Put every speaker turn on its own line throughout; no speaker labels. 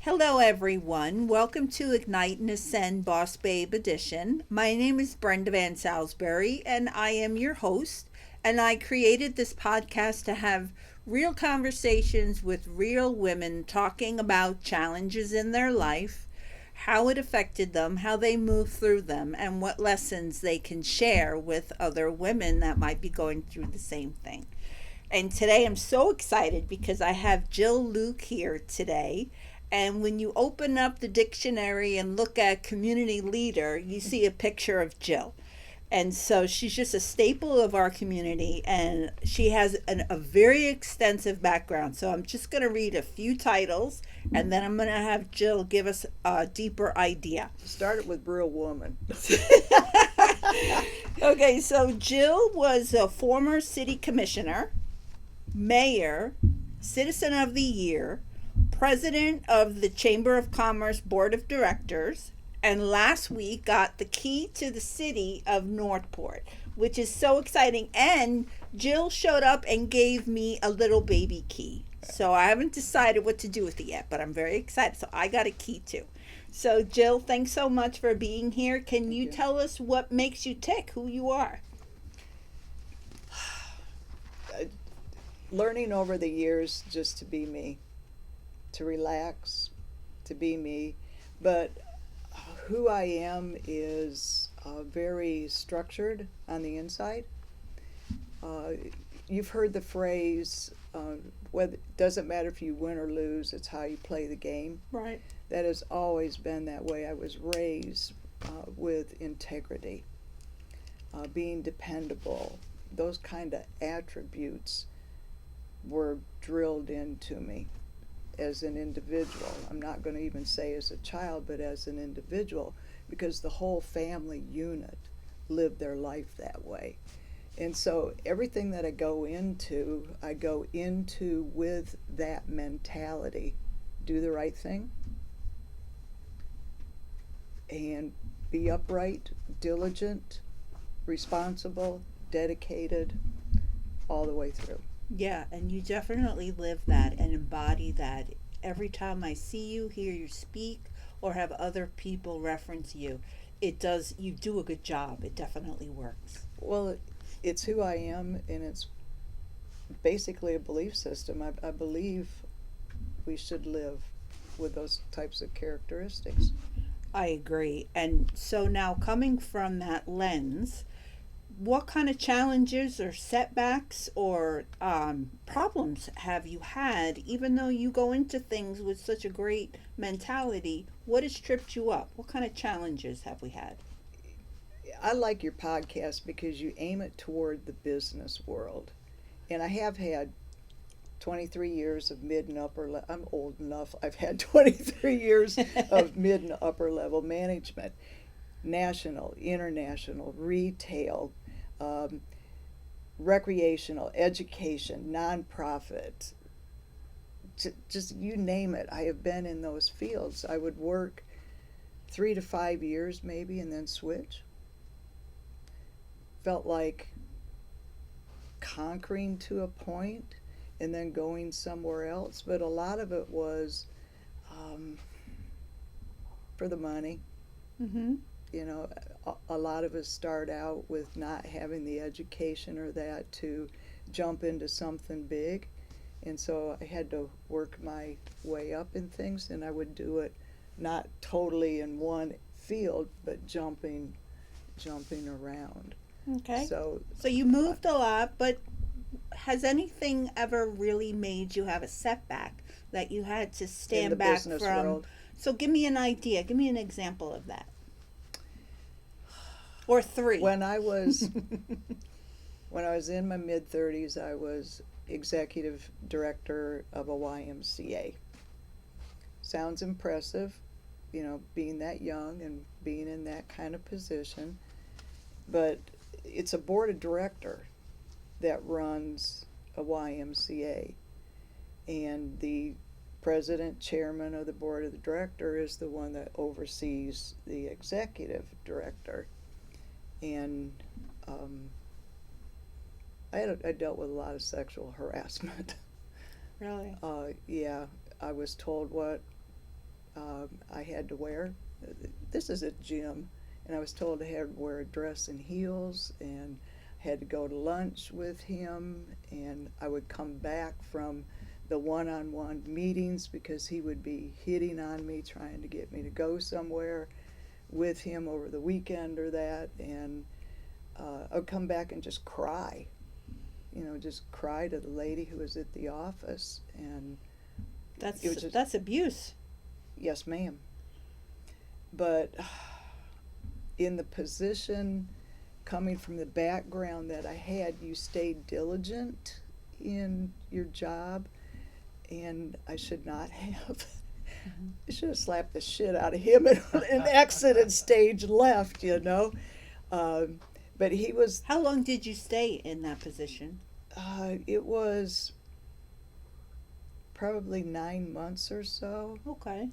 Hello, everyone. Welcome to Ignite and Ascend Boss Babe Edition. My name is Brenda VanSalisbury, and I am your host. And I created this podcast to have real conversations with real women talking about challenges in their life, how it affected them, how they moved through them, and what lessons they can share with other women that might be going through the same thing. And today I'm so excited because I have Jill Luke here today. And when you open up the dictionary and look at community leader, you see a picture of Jill. And so she's just a staple of our community, and she has a very extensive background. So I'm just going to read a few titles, and then I'm going to have Jill give us a deeper idea.
Started with real woman.
Okay, so Jill was a former city commissioner, mayor, citizen of the year, president of the Chamber of Commerce Board of Directors, and last week got the key to the city of Northport, which is so exciting. And Jill showed up and gave me a little baby key. So I haven't decided what to do with it yet, but I'm very excited. So I got a key too. So Jill, thanks so much for being here. Can you tell us what makes you tick, who you are?
Learning over the years just to be me, to relax, to be me. But who I am is very structured on the inside. You've heard the phrase, whether, it doesn't matter if you win or lose, it's how you play the game.
Right.
That has always been that way. I was raised with integrity, being dependable. Those kind of attributes were drilled into me as an individual. I'm not going to even say as a child, but as an individual, because the whole family unit lived their life that way. And so everything that I go into with that mentality. Do the right thing and be upright, diligent, responsible, dedicated, all the way through.
Yeah, and you definitely live that and embody that. Every time I see you, hear you speak, or have other people reference you, you do a good job. It definitely works.
Well, it's who I am, and it's basically a belief system. I believe we should live with those types of characteristics.
I agree. And so now, coming from that lens, what kind of challenges or setbacks or problems have you had, even though you go into things with such a great mentality? What has tripped you up? What kind of challenges have we had?
I like your podcast because you aim it toward the business world. And I have had 23 years of mid and upper level. I'm old enough. I've had 23 years of mid and upper level management, national, international, retail, recreational, education, nonprofit, just you name it. I have been in those fields. I would work 3 to 5 years maybe and then switch. Felt like conquering to a point and then going somewhere else, but a lot of it was for the money.
Mm-hmm.
You know, a lot of us start out with not having the education or that to jump into something big, and so I had to work my way up in things, and I would do it not totally in one field, but jumping around.
Okay.
So
So you moved a lot, but has anything ever really made you have a setback that you had to
in
stand
the
back
business
from?
world,
So give me an idea. Give me an example of that. Or three.
when I was when I was in my mid 30s, I was executive director of a YMCA. Sounds impressive, you know, being that young and being in that kind of position, but it's a board of director that runs a YMCA, and the president, chairman of the board of the director is the one that oversees the executive director. And I dealt with a lot of sexual harassment.
Really?
Yeah, I was told what I had to wear. This is a gym, and I was told I had to wear a dress and heels, and had to go to lunch with him, and I would come back from the one-on-one meetings because he would be hitting on me, trying to get me to go somewhere with him over the weekend or that, and I would come back and just cry, just cry to the lady who was at the office, and
That's abuse.
yes, ma'am. But in the position, coming from the background that I had, you stayed diligent in your job, and I should not have. I should have slapped the shit out of him and exited stage left, But he was,
How long did you stay in that position?
it was probably 9 months or so.
Okay.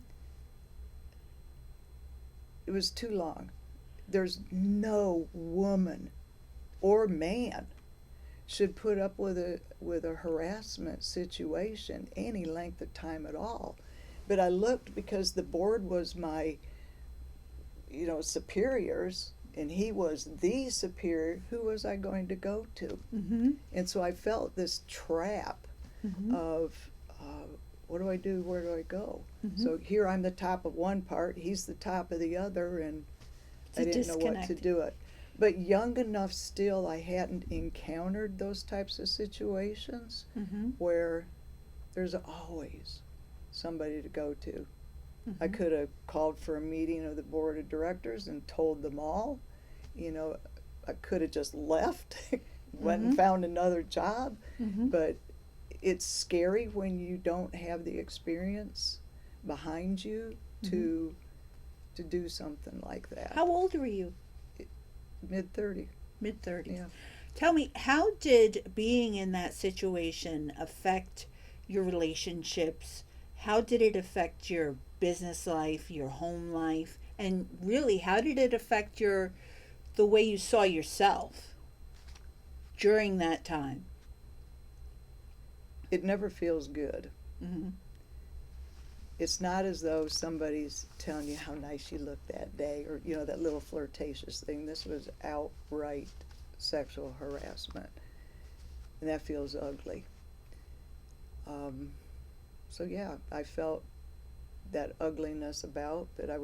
It was too long. There's no woman or man should put up with a harassment situation any length of time at all. But I looked, because the board was my superiors, and he was the superior. Who was I going to go to?
Mm-hmm.
And so I felt this trap
Mm-hmm.
of what do I do? Where do I go?
Mm-hmm.
So here I'm the top of one part, he's the top of the other, and
It's a
I didn't know what to
disconnect.
do it. But young enough still, I hadn't encountered those types of situations
Mm-hmm.
where there's always somebody to go to.
Mm-hmm.
I could have called for a meeting of the board of directors and told them all. I could have just left, went and
Mhm.
found another job.
Mm-hmm.
But it's scary when you don't have the experience behind you to do something like that.
How old were you?
Mid-30.
Mid-30s.
Yeah.
Tell me, how did being in that situation affect your relationships? How did it affect your business life, your home life? And really, how did it affect the way you saw yourself during that time?
It never feels good.
Mm-hmm.
It's not as though somebody's telling you how nice you look that day, or that little flirtatious thing. This was outright sexual harassment, and that feels ugly. So yeah, I felt that ugliness about that. It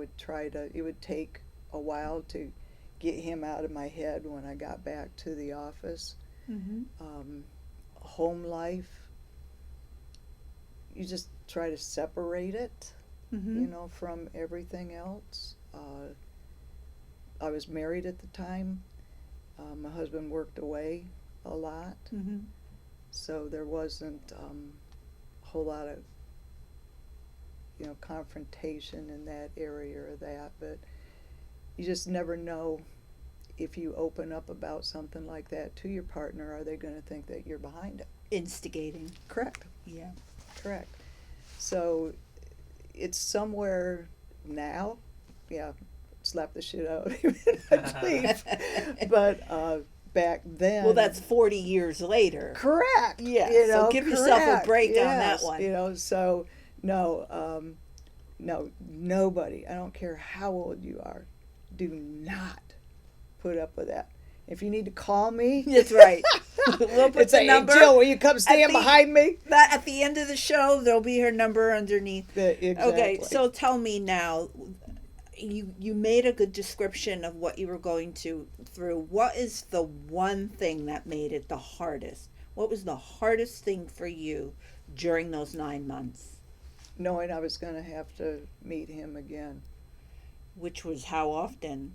would take a while to get him out of my head when I got back to the office.
Mm-hmm.
Home life, you just try to separate it,
Mm-hmm.
from everything else. I was married at the time. My husband worked away a lot,
Mm-hmm.
so there wasn't a whole lot of, confrontation in that area or that. But you just never know, if you open up about something like that to your partner, are they going to think that you're behind it?
Instigating.
Correct.
Yeah.
Correct. So it's somewhere now. Yeah, slap the shit out of him and I'd leave. But back then.
Well, that's 40 years later.
correct.
Yeah, so give yourself a break on that one.
So no, no, nobody. I don't care how old you are. Do not put up with that. If you need to call me,
That's right. We'll put
it's
the
like,
number.
Hey, Jill, will you come stand
the-
behind me?
That at the end of the show, there'll be her number underneath.
Exactly.
Okay, so tell me now. You made a good description of what you were going through. What is the one thing that made it the hardest? What was the hardest thing for you during those 9 months?
knowing I was going to have to meet him again
Which was how often?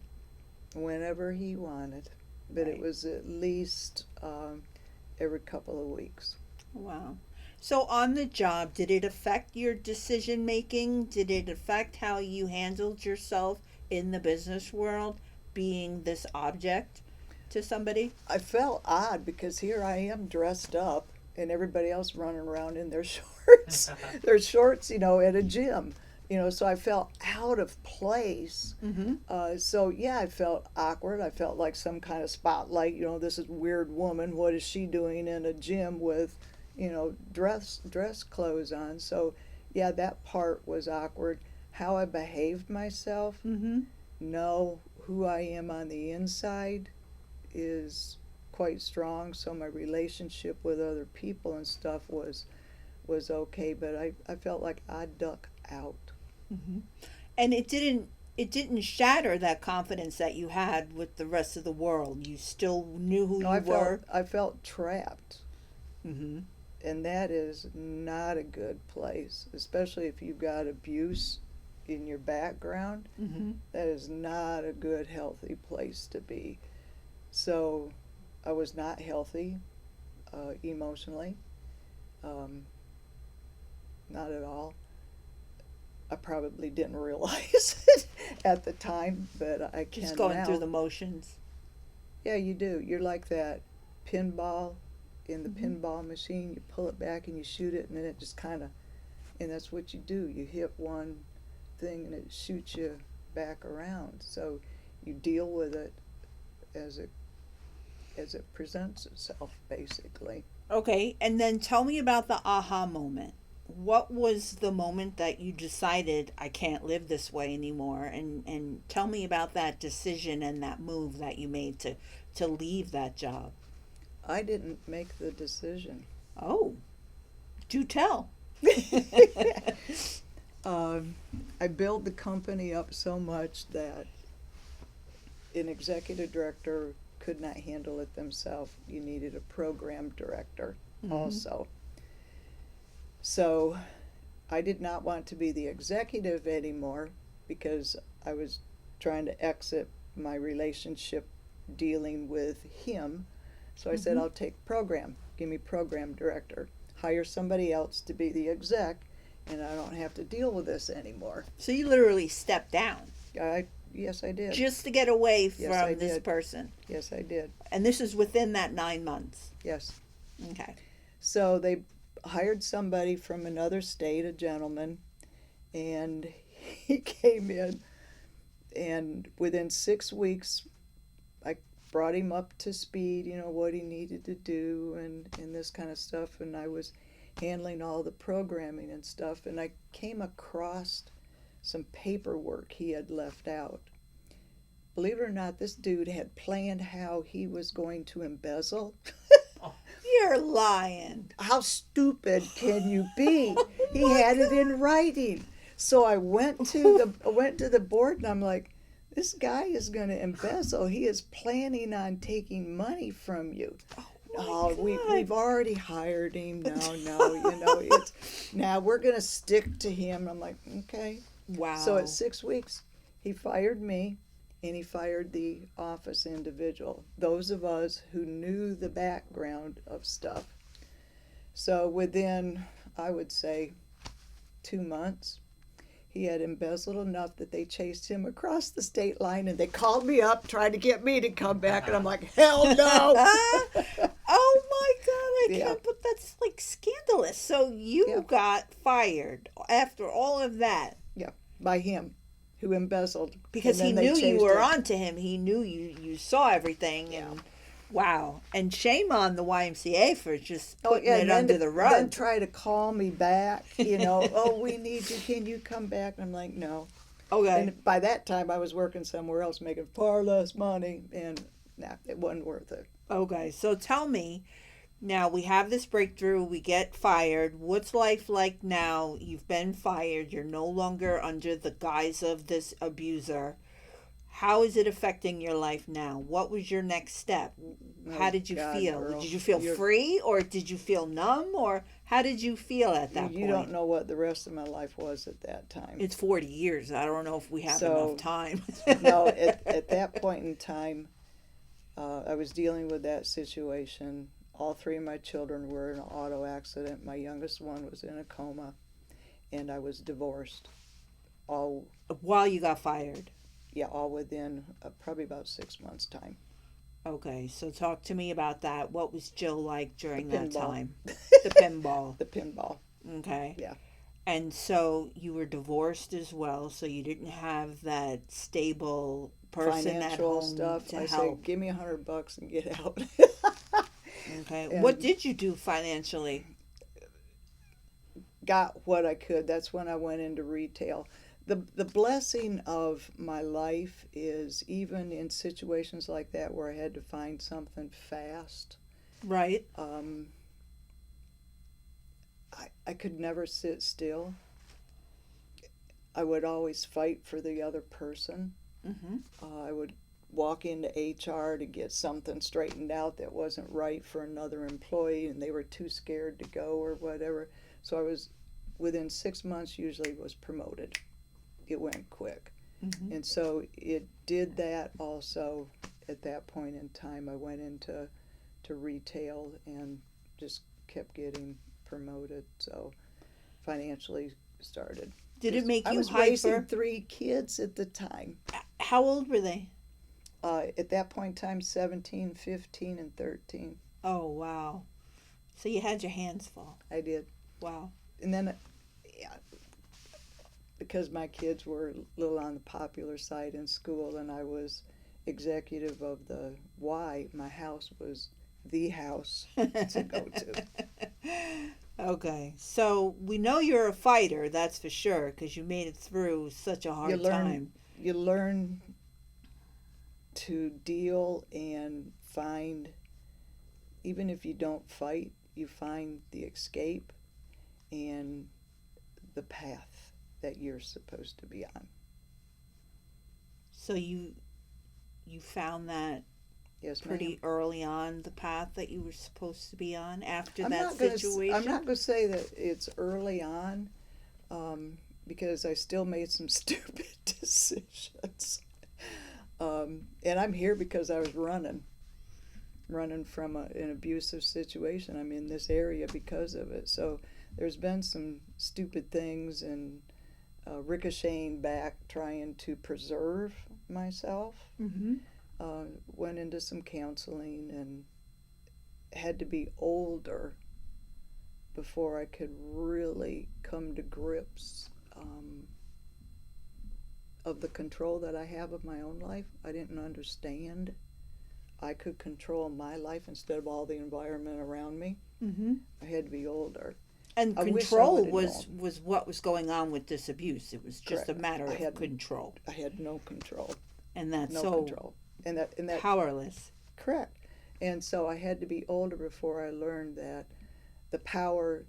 whenever he wanted. But
Right.
it was at least every couple of weeks.
Wow. So on the job, did it affect your decision making? Did it affect how you handled yourself in the business world, being this object to somebody?
I felt odd because here I am dressed up and everybody else running around in their shorts. Their shorts, at a gym. So I felt out of place.
Mm-hmm.
So yeah, I felt awkward. I felt like some kind of spotlight. This is weird woman. What is she doing in a gym with, dress clothes on? So yeah, that part was awkward. how I behaved myself,
Mm-hmm.
know who I am on the inside is quite strong. So my relationship with other people and stuff was okay, but I felt like I'd duck out.
Mm-hmm. And it didn't shatter that confidence that you had with the rest of the world. You still knew who
No,
you were.
I felt trapped,
Mm-hmm.
and that is not a good place, especially if you've got abuse in your background.
Mm-hmm.
That is not a good, healthy place to be. So I was not healthy emotionally, um, not at all. I probably didn't realize it at the time, but I
Just
can
going through
now.
the motions.
Yeah, you do. You're like that pinball in the
Mm-hmm.
pinball machine. You pull it back and you shoot it, and then it just kind of, and that's what you do. You hit one thing and it shoots you back around. So you deal with it as it presents itself, basically.
Okay, and then tell me about the aha moment. What was the moment that you decided I can't live this way anymore? And tell me about that decision and that move that you made to leave that job.
I didn't make the decision.
Oh, do tell.
um, I built the company up so much that an executive director could not handle it themselves. You needed a program director
Mm-hmm.
also. So I did not want to be the executive anymore because I was trying to exit my relationship dealing with him. So I said,
Mm-hmm.
I'll take program. Give me program director. Hire somebody else to be the exec, and I don't have to deal with this anymore.
So you literally stepped down
Yes, I did.
just to get away
Yes, I
from this
did.
person.
Yes, I did.
And this is within that 9 months.
Yes.
Okay.
So they hired somebody from another state, a gentleman, and he came in, and within 6 weeks, I brought him up to speed, what he needed to do and this kind of stuff, and I was handling all the programming and stuff, and I came across some paperwork he had left out. Believe it or not, this dude had planned how he was going to embezzle.
You're lying.
How stupid can you be?
Oh
He
my
had it in
God.
writing. So I went to the board and I'm like, this guy is going to embezzle. He is planning on taking money from you. Oh,
Oh
we've already hired him. No, it's now we're going to stick to him. I'm like, okay.
my God.
So
Wow.
at 6 weeks, he fired me and he fired the office individual, those of us who knew the background of stuff. So within, I would say, 2 months, he had embezzled enough that they chased him across the state line and they called me up trying to get me to come back. And I'm like, hell no.
Oh my God, I
Yeah.
can't, but that's like scandalous. So you
Yeah.
got fired after all of that
Yeah, by him who embezzled.
because
And
he
then they
knew you
chased
were
him.
on to him. He knew you saw everything.
Yeah.
And wow. And shame on the YMCA for just
Oh,
putting
yeah,
it
and then,
under the rug.
then try to call me back, oh, we need you, can you come back? And I'm like, no.
Okay.
And by that time, I was working somewhere else, making far less money, and nah, it wasn't worth it.
Okay. So tell me, now we have this breakthrough, we get fired. What's life like now? You've been fired, you're no longer under the guise of this abuser. How is it affecting your life now? What was your next step? How
Oh,
did you
God,
feel?
girl,
Did you feel
you're,
free or did you feel numb or how did you feel at that
you
point?
don't know what the rest of my life was at that time.
It's 40 years. I don't know if we have
So,
enough time.
No, at that point in time, I was dealing with that situation. All three of my children were in an auto accident. My youngest one was in a coma, and I was divorced. All
While you got fired.
Yeah, all within probably about 6 months' time.
Okay, so talk to me about that. What was Jill like during
The
that
pinball.
time? The pinball.
The pinball.
Okay.
Yeah.
And so you were divorced as well, so you didn't have that stable person at
Financial
home
stuff.
to
I
help.
say, give me $100 and get out.
Okay.
And
What did you do financially?
got what I could. That's when I went into retail. the blessing of my life is even in situations like that where I had to find something fast.
Right.
I could never sit still. I would always fight for the other person.
Mm-hmm.
I would walk into HR to get something straightened out that wasn't right for another employee, and they were too scared to go or whatever. So I was, within 6 months, usually was promoted. It went quick.
Mm-hmm.
And so it did that also at that point in time. I went into retail and just kept getting promoted. So financially started.
Did it make
I
you
was
hyper?
raising 3 kids at the time.
How old were they?
At that point in time, 17, 15, and 13.
Oh, wow. So you had your hands full.
I did.
Wow.
And then, yeah, because my kids were a little on the popular side in school and I was executive of the Y, my house was the house to go to.
Okay. So we know you're a fighter, that's for sure, because you made it through such a hard time.
You learn to deal and find, even if you don't fight, you find the escape and the path that you're supposed to be on.
So you found that
Yes,
pretty
ma'am.
early on, the path that you were supposed to be on after
I'm
that
not gonna
situation?
I'm not going to say that it's early on, because I still made some stupid decisions. And I'm here because I was running from an abusive situation. I'm in this area because of it. So there's been some stupid things and ricocheting back, trying to preserve myself.
Mm-hmm.
Went into some counseling and had to be older before I could really come to grips of the control that I have of my own life. I didn't understand I could control my life instead of all the environment around me.
Mm-hmm.
I had to be older.
And
I wish I
control
would've
was
known.
what was going on with this abuse. It was just
Correct.
a matter
I
of
had-
control.
I had no control.
And that's
No
so
control. And that
powerless.
correct. And so I had to be older before I learned that the power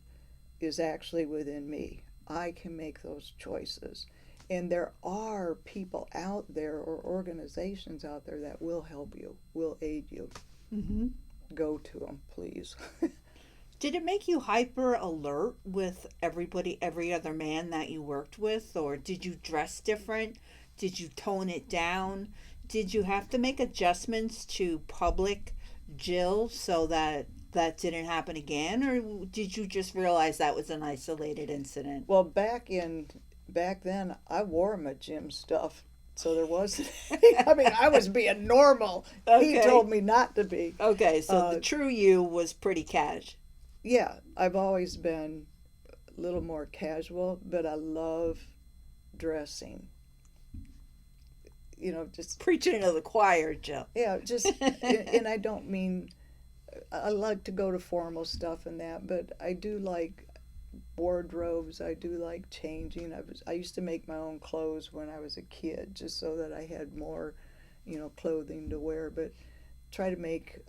is actually within me. I can make those choices. And there are people out there or organizations out there that will help you, will aid you.
Mm-hmm.
Go to them, please.
Did it make you hyper alert with every other man that you worked with? Or did you dress different? Did you tone it down? Did you have to make adjustments to public Jill so that didn't happen again? Or did you just realize that was an isolated incident?
Well, back then, I wore my gym stuff. So there wasn't, I mean, I was being normal. He
Okay.
told me not to be.
Okay, so the true you was pretty cash.
Yeah, I've always been a little more casual, but I love dressing. You know, just,
Preaching to the choir, Jill.
yeah, just, and I don't mean, I like to go to formal stuff and that, but I do like wardrobes. I do like changing. I used to make my own clothes when I was a kid, just so that I had more, clothing to wear. But try to make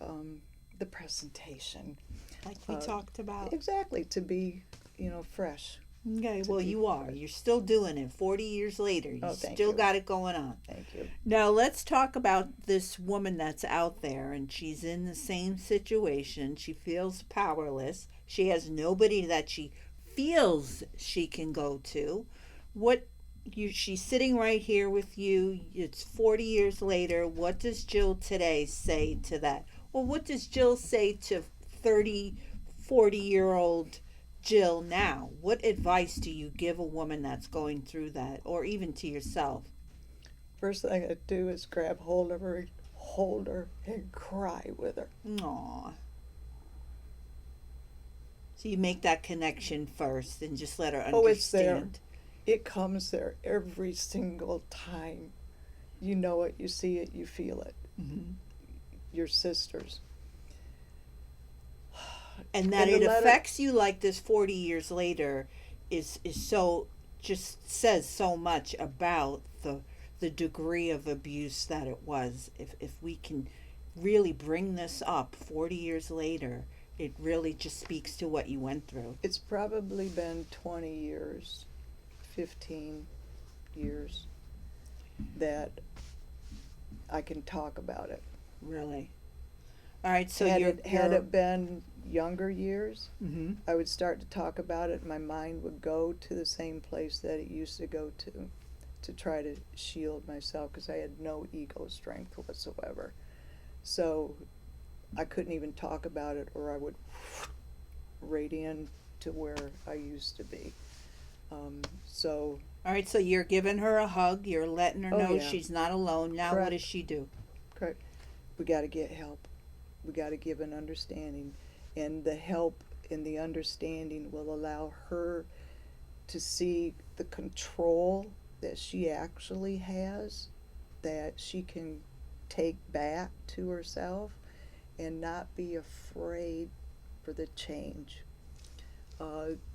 the presentation
Like we talked about.
exactly to be, fresh.
Okay, well, you are. You're still doing it 40 years later. You
thank
still
you.
got it going on.
Thank you.
Now, let's talk about this woman that's out there and she's in the same situation. She feels powerless. She has nobody that she feels she can go to. She's sitting right here with you. It's 40 years later. What does Jill today say to that? Well, what does Jill say to 30, 40-year-old Jill now? What advice do you give a woman that's going through that, or even to yourself?
First thing I do is grab hold of her, and cry with her.
Aw. So you make that connection first and just let her understand.
Oh, it's there. It comes there every single time. You know it, you see it, you feel it.
Mm-hmm.
Your sisters.
And that
And
it
the letter-
affects you like this 40 years later is so just says so much about the degree of abuse that it was. If we can really bring this up 40 years later, it really just speaks to what you went through.
It's probably been 20 years, 15 years that I can talk about it.
Really. All right, so
Had it been younger years,
Mhm.
I would start to talk about it. My mind would go to the same place that it used to go to try to shield myself, because I had no ego strength whatsoever. So I couldn't even talk about it, or I would right in to where I used to be. So
All right, so you're giving her a hug, you're letting her
Oh,
know
yeah.
she's not alone. Now what
Correct.
does she do?
correct. We got to get help. We got to give an understanding, and the help and the understanding will allow her to see the control that she actually has, that she can take back to herself, and not be afraid for the change.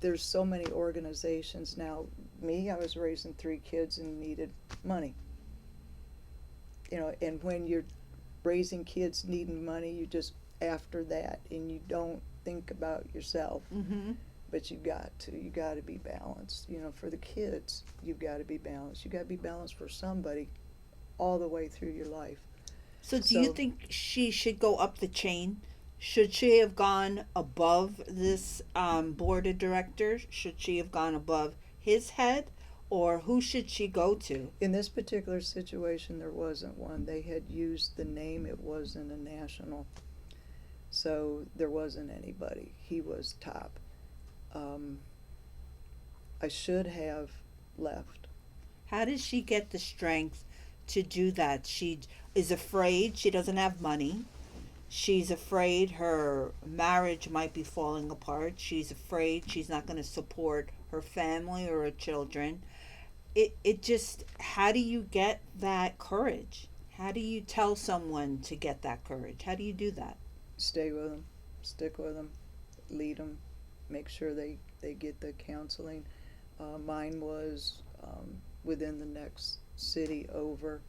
There's so many organizations now. Me, I was raising 3 kids and needed money. And when you're raising kids needing money, you just after that, and you don't think about yourself.
Mm-hmm.
But you got to be balanced. For the kids, you've got to be balanced. You got to be balanced for somebody all the way through your life.
So do you
So-
think she should go up the chain? Should she have gone above this board of directors? Should she have gone above his head? Or who should she go to?
In this particular situation, there wasn't one. They had used the name. It wasn't a national. So there wasn't anybody. He was top. I should have left.
How does she get the strength to do that? She is afraid she doesn't have money. She's afraid her marriage might be falling apart. She's afraid she's not going to support her family or her children. It just, how do you get that courage? How do you tell someone to get that courage? How do you do that?
Stay with them, stick with them, lead them, make sure they get the counseling. Mine was within the next city over,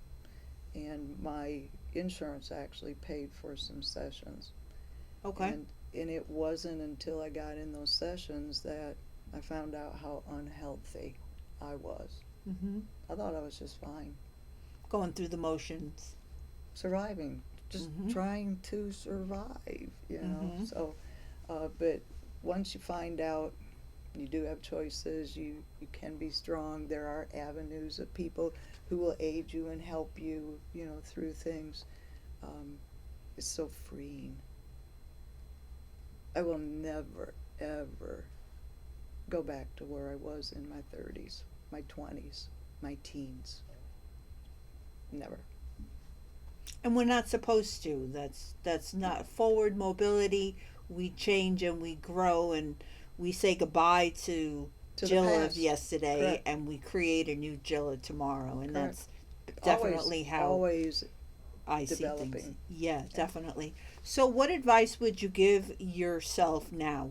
and my insurance actually paid for some sessions.
Okay.
And it wasn't until I got in those sessions that I found out how unhealthy I was.
Mm-hmm.
I thought I was just fine.
Going through the motions.
Surviving, just
Mhm.
trying to survive,
Mhm.
So, but once you find out you do have choices, you can be strong. There are avenues of people who will aid you and help you, through things. It's so freeing. I will never, ever go back to where I was in my 30s, my 20s, my teens. Never.
And we're not supposed to. That's not forward mobility. We change and we grow and we say goodbye to
To the
Jill of
past.
yesterday
Correct.
and we create a new Jill of tomorrow. And
Correct.
that's definitely how
Always
I see things.
developing.
Yeah, definitely. So what advice would you give yourself now?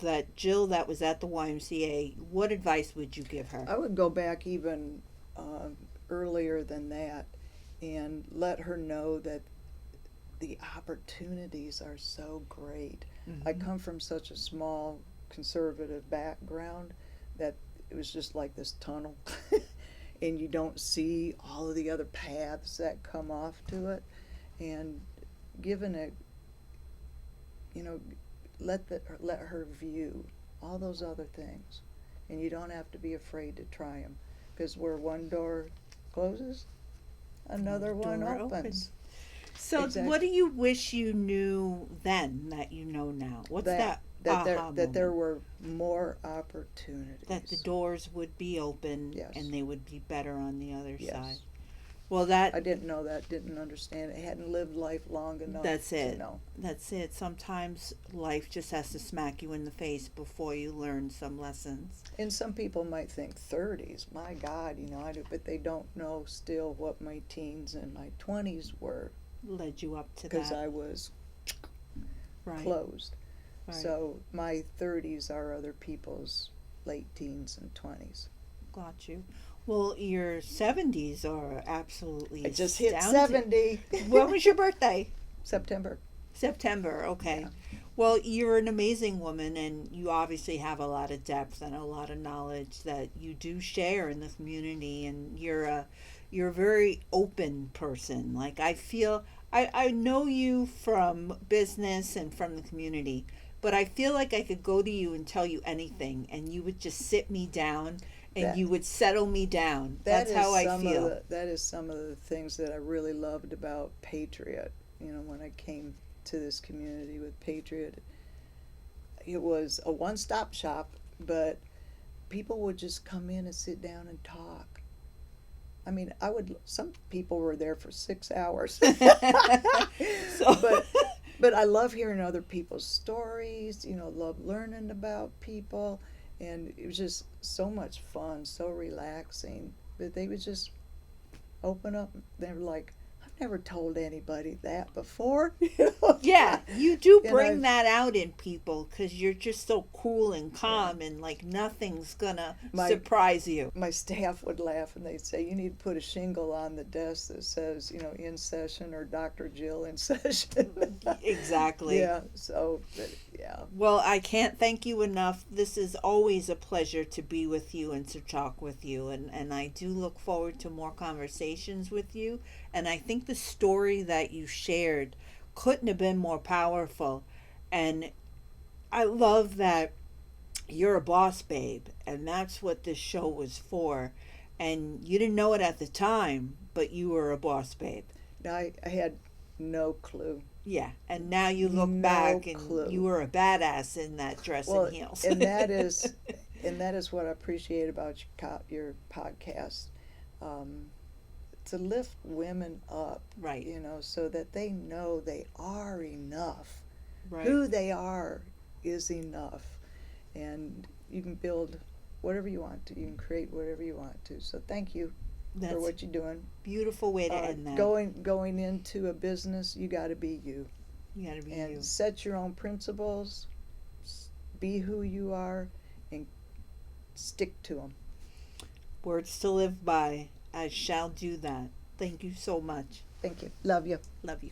That Jill that was at the YMCA, what advice would you give her?
I would go back even earlier than that and let her know that the opportunities are so great. I come from such a small conservative background that it was just like this tunnel and you don't see all of the other paths that come off to it, and given it, let her view all those other things, and you don't have to be afraid to try them, because where one door closes, another one
Door
opens.
So
Exactly.
what do you wish you knew then that you know now? What's that
that there
moment?
were more opportunities.
That the doors would be open
Yes.
and they would be better on the other
Yes.
side. Well, that
I didn't know that, didn't understand it, hadn't lived life long enough
That's
to
it.
know.
That's it. Sometimes life just has to smack you in the face before you learn some lessons.
And some people might think 30s, my God, I do, but they don't know still what my teens and my 20s were,
Led you up to
because
that.
I was
Right.
closed.
Right.
So my 30s are other people's late teens and 20s.
Got you. Well, your 70s are absolutely
I just hit
astounding.
70.
When was your birthday?
September.
September, okay.
Yeah.
Well, you're an amazing woman, and you obviously have a lot of depth and a lot of knowledge that you do share in the community, and you're a very open person. Like I feel I know you from business and from the community, but I feel like I could go to you and tell you anything, and you would just sit me down and
That
you would settle me down.
that
That's
is
how I
some of
feel.
the things that I really loved about Patriot. You know, when I came to this community with Patriot, it was a one-stop shop, but people would just come in and sit down and talk. I mean, some people were there for 6 hours.
So
but but I love hearing other people's stories, love learning about people, and it was just so much fun, so relaxing. But they would just open up. They were like, I've never told anybody that before.
yeah, you do
And
bring
I,
that out in people because you're just so cool and calm, and like nothing's gonna
my
surprise you.
my staff would laugh and they'd say, you need to put a shingle on the desk that says, in session or Dr. Jill in session.
Exactly.
Yeah, so, but, yeah.
Well, I can't thank you enough. This is always a pleasure to be with you and to talk with you. And I do look forward to more conversations with you. And I think the story that you shared couldn't have been more powerful. And I love that you're a boss babe. And that's what this show was for. And you didn't know it at the time, but you were a boss babe.
I had no clue.
Yeah, and now you look
No
back and
clue.
you were a badass in that dress
Well,
and heels.
and that is, what I appreciate about your podcast, to lift women up,
Right,
so that they know they are enough.
right.
Who they are is enough, and you can build whatever you want to. You can create whatever you want to. So thank you
That's
for what you're doing.
a beautiful way to end that.
Going into a business, you got to be you.
You gotta be
And
you.
set your own principles, be who you are, and stick to them.
Words to live by. I shall do that. Thank you so much.
Thank you. Love you.
Love you.